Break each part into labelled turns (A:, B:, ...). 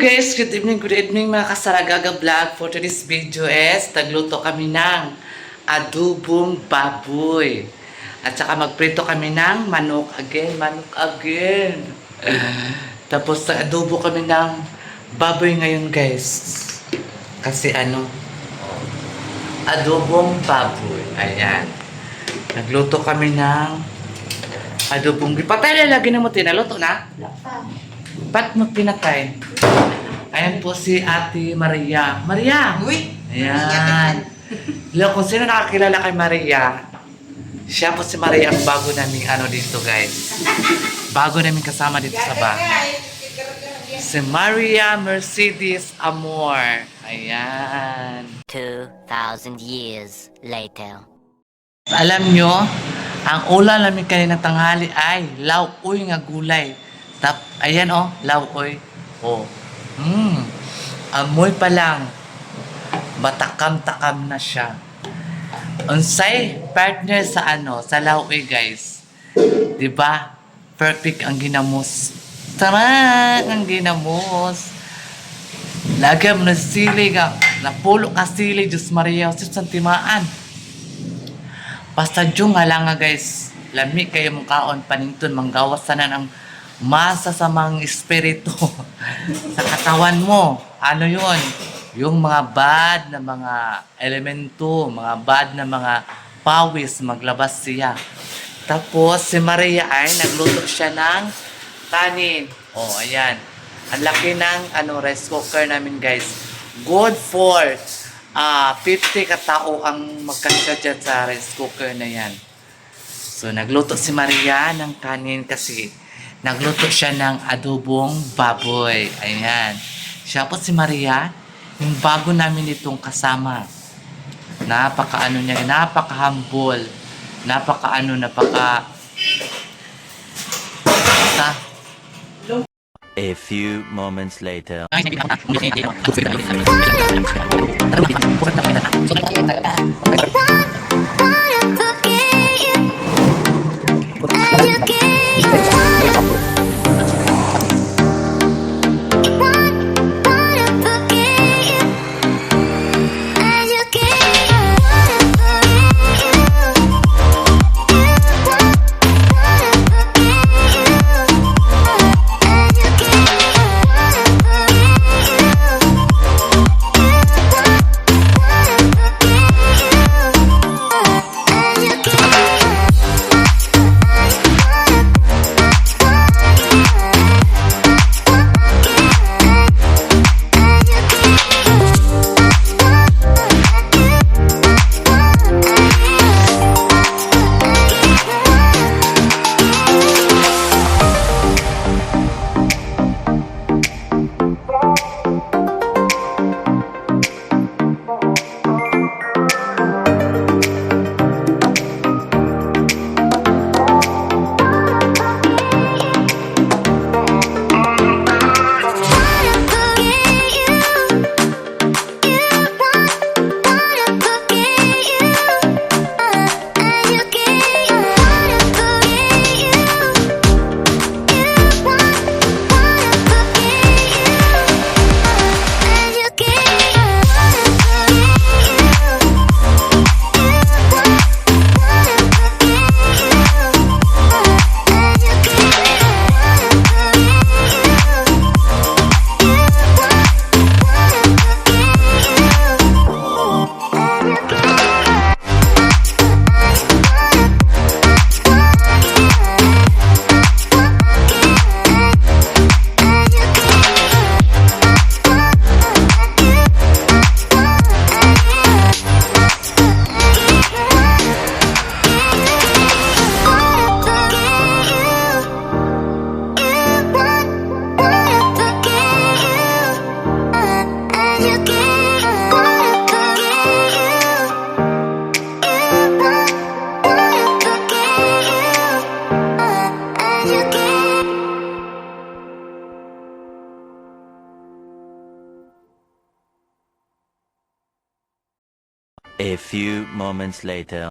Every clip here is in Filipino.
A: guys, good evening mga kasaragaga vlog. For today's video is nagluto kami ng adobong baboy. At saka magprito kami ng manok again. Tapos adobo kami ng baboy ngayon guys. Kasi adobong baboy. Ayan. Nagluto kami ng adobong. Patay na lagi na mo tinaluto na? Ba't mo pinatay? Ayan po si Ate Maria. Maria!
B: Uy!
A: Ayan. Kung sino nakakilala kay Maria, siya po si Maria ang bago naming dito guys. Bago naming kasama dito sa bahay. Si Maria Mercedes Amor. Ayan.
C: 2,000 years later.
A: Alam nyo, ang ulam namin kanina tanghali ay lauoy nga gulay. Ayan lauoy. Amoy pa lang. Matakam-takam na siya. Unsay partner sa lauoy guys. 'Di ba? Perfect ang ginamos. Tara, ang ginamos. Lagam na sili nga. Napulo ka sili, Diyos Maria, Sus Santimaan. Basta dyan nga lang guys. Lami kayo mong kaon panington, manggawas sana ng masasamang espiritu sa katawan mo. Ano yun? Yung mga bad na mga elemento, mga bad na mga pawis, maglabas siya. Tapos si Maria ay nagluto siya ng kanin. Ayan. Ang laki ng rice cooker namin guys. Good for 50 katao ang magkasya dyan sa rice cooker na yan. So nagluto si Maria ng kanin kasi nagluto siya ng adobong baboy. Ayan. Siya po si Maria, yung bago namin itong kasama. Napaka-humble.
D: A few moments later. A few moments later.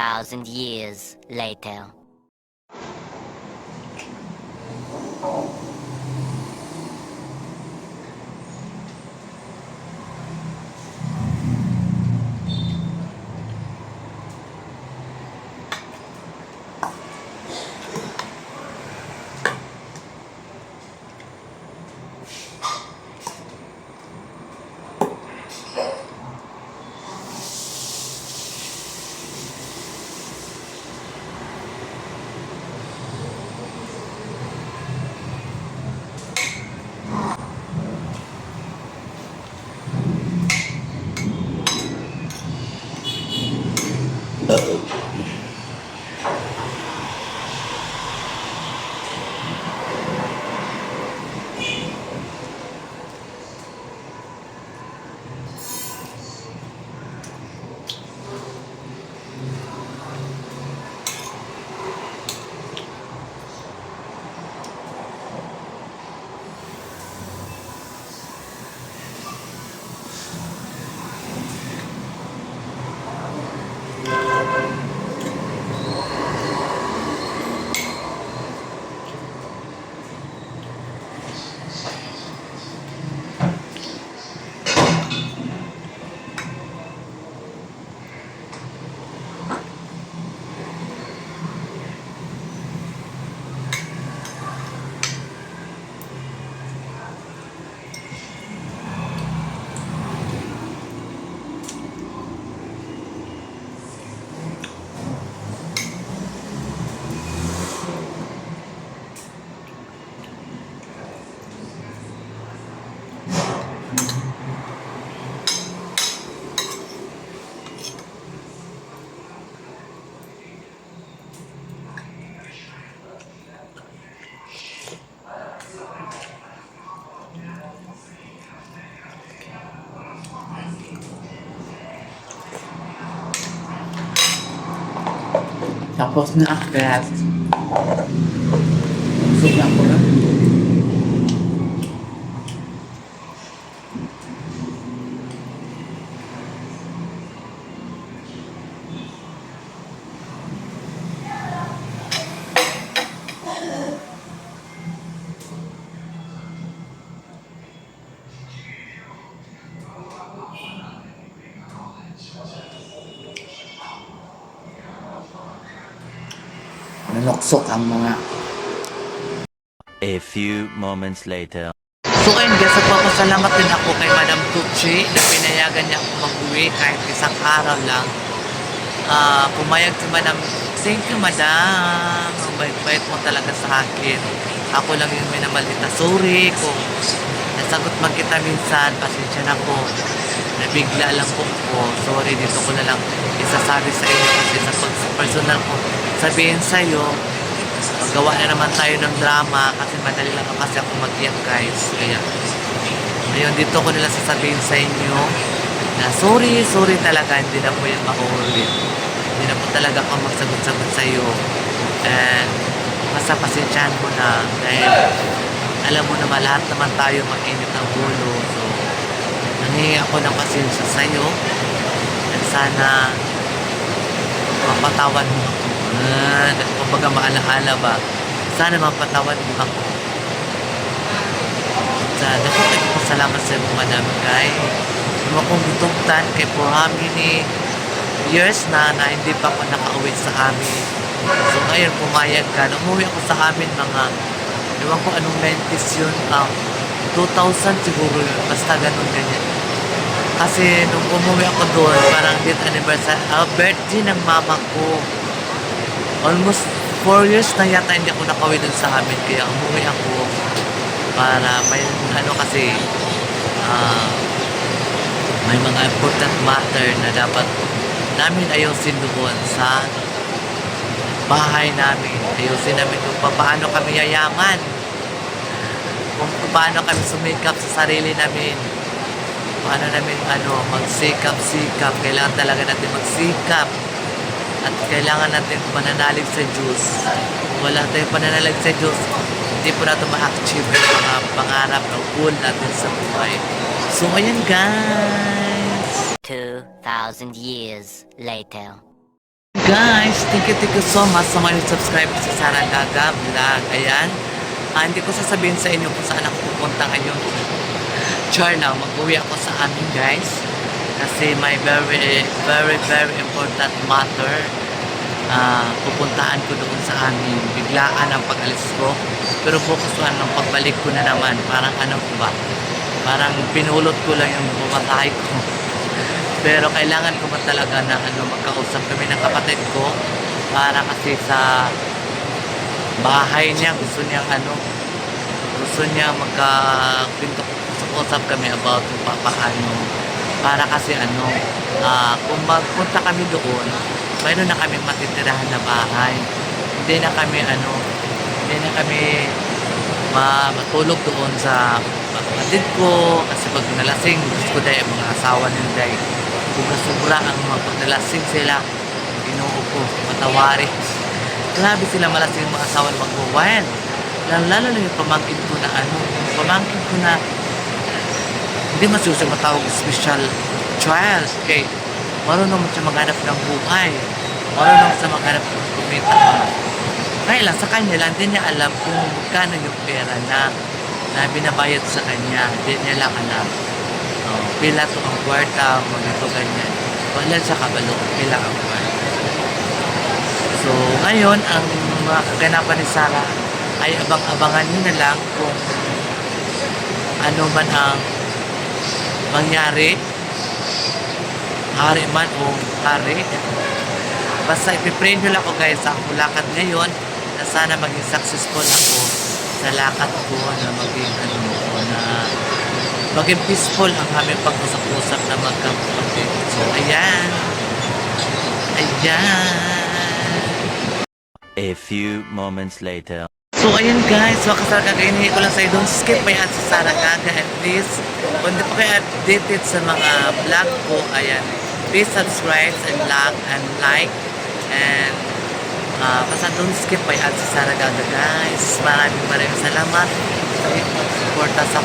C: 2,000 years later.
A: Tapos na agad. Busog na ako na. Nanuksok ang mga...
D: A few moments later.
A: So ayun guys, nagpapasalamat din ako kay Madam Tucci na pinayagan niya ako mag-uwi kahit isang araw lang. Pumayag si Madam. Thank you, Madam. Ang bait-bait mo talaga sa akin. Ako lang yung minamalita. Sorry kung nasagot man kita minsan. Pasensya na po. Nabigla lang po ko. Sorry, dito ko na lang isasabi sa inyo kasi sa personal ko sabihin sa'yo, magawa na naman tayo ng drama kasi madali lang kasi ako mag-iyak guys. Kaya, ayun, dito ko nila sasabihin sa inyo na sorry talaga, hindi na po yung mauulit. Hindi na po talaga ako magsagot-sagot sa iyo. And, basta pasensyahan mo na dahil alam mo naman lahat naman tayo mainit ng ulo. So, nangingi ako ng pasensya sa iyo. And sana mapatawad mo ako. Kumbaga maalaala ba? Sana mapatawad mo ako. Sana ko nagpasalamat sa iyo Madam kay akong gitungtan kay for how many years na hindi pa ako nakauwi sa amin. So ngayon pumayag ka. Umuwi ako sa amin mga ewan ko anong 90s yun. 2000 siguro yun. Basta ganun ganyan. Kasi nung umuwi ako doon, parang date anniversary, birthday ng mama ko. Almost 4 years na yata hindi ako nakauwi doon sa amin. Kaya umuwi ako para may ano kasi may mga important matter na dapat namin ayusin doon sa bahay namin. Ayusin namin kung paano kami yayaman. Kung paano kami sumikap sa sarili namin. Paano namin magsikap-sikap. Kailangan talaga natin magsikap. At kailangan natin mananalig sa Diyos. Kung wala tayong pananalig sa Diyos, hindi po natin ma-achieve yung mga pangarap na goal natin sa buhay. So, ayan guys.
C: 2,000 years later.
A: Guys, thank you so much sa mga subscribe sa Sarah Gaga Vlog. Ayan. Hindi ko sasabihin sa inyo kung saan ako pupunta ngayon. Char lang, mag-uwi ako sa amin guys. Kasi may very important matter. Pupuntaan ko doon sa amin. Biglaan ang pag-alis ko. Pero bukas ng pagbalik ko na naman. Parang ano ko ba? Parang pinulot ko lang yung bumatay ko. Pero kailangan ko ba talaga na magkausap kami ng kapatid ko para kasi sa bahay niya gusto niya magka-usap kami about kung paano para kasi kung magpunta kami doon mayroon na kami matitirahan na bahay, hindi na kami matulog doon sa kapatid ko kasi pag nalasing gusto ko dahil mga asawa nila kung sobra ang mga pagnalasing sila ginoo ko matawari. Grabe sila malasing mga asawa mag-wild. Lalo na yung pamangkin ko na hindi masusig matawag special child. Okay, marunong mo siya maghanap ng buhay. Marunong siya maghanap ng kumita. Kaya lang sa kanya lang, hindi niya alam kung magkano yung pera na binabayad sa kanya. Hindi niya lang alam. Pila to ang kwarta mo nito ganyan. Wala siya kabalo kung pila ang kwarta. So, ngayon, ang mga kaganapan ni Sarah ay abang-abangan nyo na lang kung ano man ang mangyari, hari man o hari. Basta ipipray nyo lang ako guys sa akong lakad ngayon na sana maging successful ako sa lakad ko na maging peaceful ang aming pag-usap-usap na magkakapatid. So, ayan.
D: A few moments later.
A: So, ayan guys. Wakas talaga kainihi ko lang sa'yo. Don't skip my ads sa Sarah Gaga. And please, kung di pa kayo updated sa mga vlog ko, ayan. Please subscribe and like. And basta don't skip my ads sa Sarah Gaga guys. Maraming salamat sa support sa